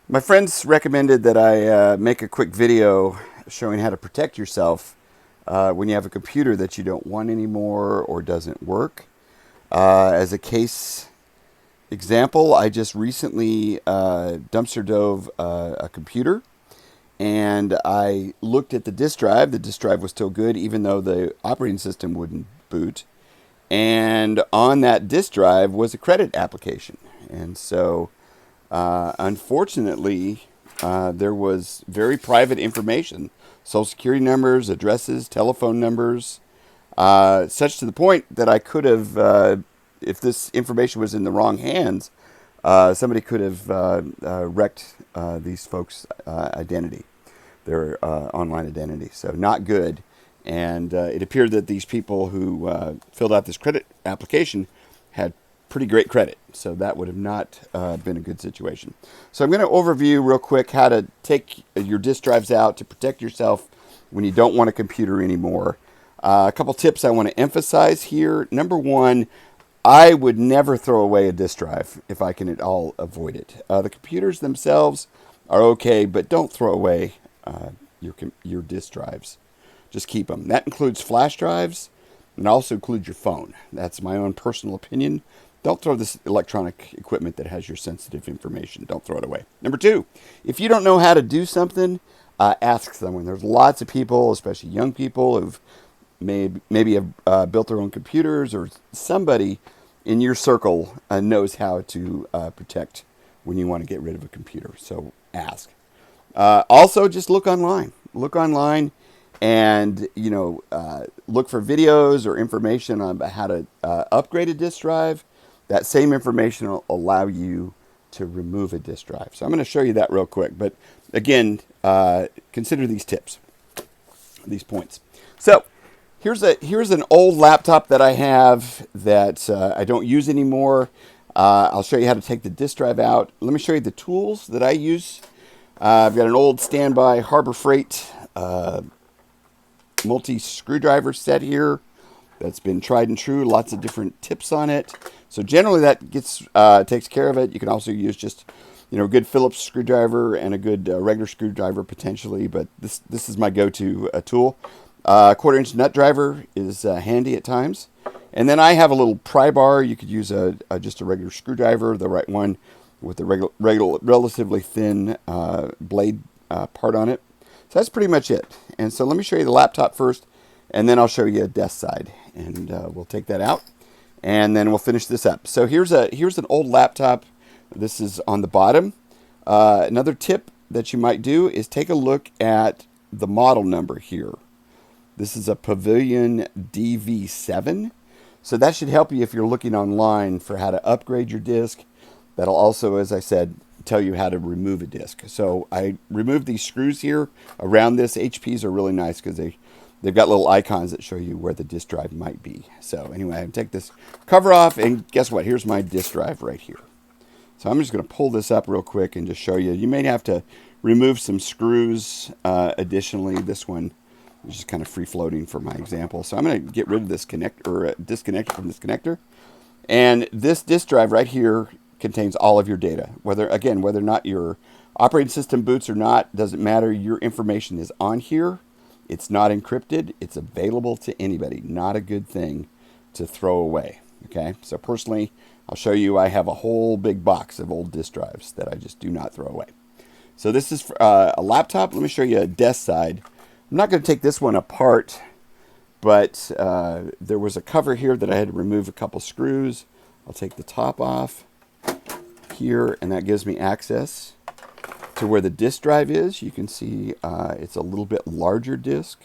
My friends recommended that I make a quick video showing how to protect yourself when you have a computer that you don't want anymore or doesn't work. As a case example, I just recently dumpster dove a computer, and I looked at the disk drive. The disk drive was still good, even though the operating system wouldn't boot. And on that disk drive was a credit application. And so unfortunately, there was very private information, social security numbers, addresses, telephone numbers, such to the point that I could have, if this information was in the wrong hands, somebody could have wrecked these folks' identity, their online identity. So not good. And it appeared that these people who filled out this credit application had pretty great credit. So that would have not been a good situation. So I'm going to overview real quick how to take your disk drives out to protect yourself when you don't want a computer anymore. A couple tips I want to emphasize here. Number one, I would never throw away a disk drive if I can at all avoid it. The computers themselves are okay, but don't throw away your disk drives. Just keep them. That includes flash drives and also includes your phone. That's my own personal opinion. Don't throw this electronic equipment that has your sensitive information. Don't throw it away. Number two, if you don't know how to do something, ask someone. There's lots of people, especially young people, who've maybe have built their own computers, or somebody in your circle knows how to protect when you want to get rid of a computer. So ask. Also, just look online. Look online, and look for videos or information on how to upgrade a disk drive. That same information will allow you to remove a disk drive. So I'm going to show you that real quick. But again, consider these tips, these points. So here's an old laptop that I have that I don't use anymore. I'll show you how to take the disk drive out. Let me show you the tools that I use. I've got an old standby Harbor Freight multi-screwdriver set here that's been tried and true. Lots of different tips on it. So generally that takes care of it. You can also use just a good Phillips screwdriver and a good regular screwdriver potentially, but this is my go-to tool. Quarter-inch nut driver is handy at times. And then I have a little pry bar. You could use just a regular screwdriver, the right one, with the relatively thin blade part on it. So that's pretty much it. And so let me show you the laptop first, and then I'll show you a desk side, and we'll take that out, and then we'll finish this up. So here's an old laptop. This is on the bottom. Another tip that you might do is take a look at the model number here. This is a Pavilion DV7. So that should help you if you're looking online for how to upgrade your disk. That'll also, as I said, tell you how to remove a disk. So I removed these screws here around this. HPs are really nice because they've got little icons that show you where the disk drive might be. So anyway, I take this cover off, and guess what? Here's my disk drive right here. So I'm just going to pull this up real quick and just show you. You may have to remove some screws additionally. This one is just kind of free floating for my example. So I'm going to get rid of this disconnect from this connector. And this disk drive right here contains all of your data. Whether or not your operating system boots or not, doesn't matter. Your information is on here. It's not encrypted. It's available to anybody. Not a good thing to throw away. Okay, so personally, I'll show you. I have a whole big box of old disk drives that I just do not throw away. So this is a laptop. Let me show you a desk side. I'm not going to take this one apart, but there was a cover here that I had to remove a couple screws. I'll take the top off here, and that gives me access to where the disk drive is. You can see it's a little bit larger disk,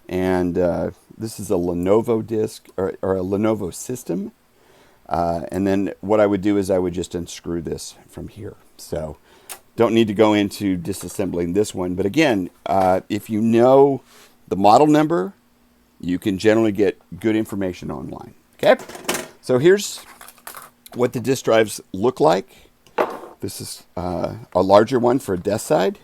and this is a Lenovo disk or a Lenovo system. And then what I would do is I would just unscrew this from here. So don't need to go into disassembling this one, but again, if you know the model number, you can generally get good information online. Okay, so here's what the disk drives look like. This is a larger one for a desk side.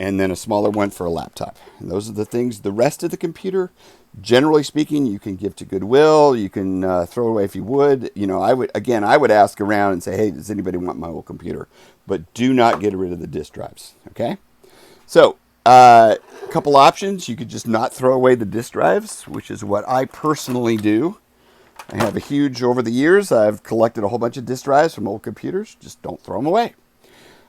and then a smaller one for a laptop. And those are the things. The rest of the computer, generally speaking, you can give to Goodwill. You can throw away if you would. I would ask around and say, hey, does anybody want my old computer? But do not get rid of the disk drives. Okay. So a couple options. You could just not throw away the disk drives, which is what I personally do. I have a huge, over the years, I've collected a whole bunch of disk drives from old computers. Just don't throw them away.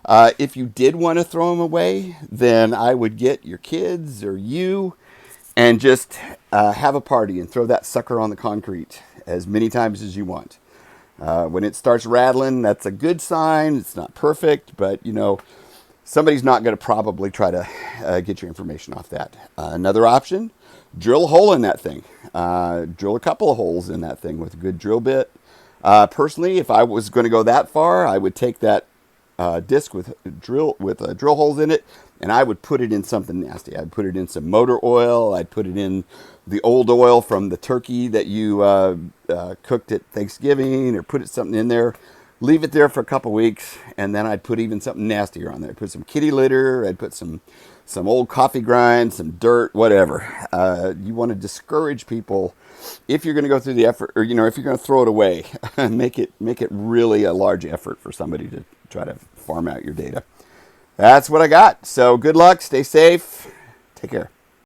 If you did want to throw them away, then I would get your kids or you and just have a party and throw that sucker on the concrete as many times as you want. When it starts rattling, that's a good sign. It's not perfect, but somebody's not going to probably try to get your information off that. Another option, drill a hole in that thing. Drill a couple of holes in that thing with a good drill bit. Personally, if I was going to go that far, I would take that disc with drill holes in it, and I would put it in something nasty. I'd put it in some motor oil. I'd put it in the old oil from the turkey that you cooked at Thanksgiving, or put something in there. Leave it there for a couple weeks, and then I'd put even something nastier on there. I'd put some kitty litter. I'd put some old coffee grind, some dirt, whatever. You want to discourage people if you're going to go through the effort, or if you're going to throw it away, make it really a large effort for somebody to try to farm out your data. That's what I got. So good luck. Stay safe. Take care.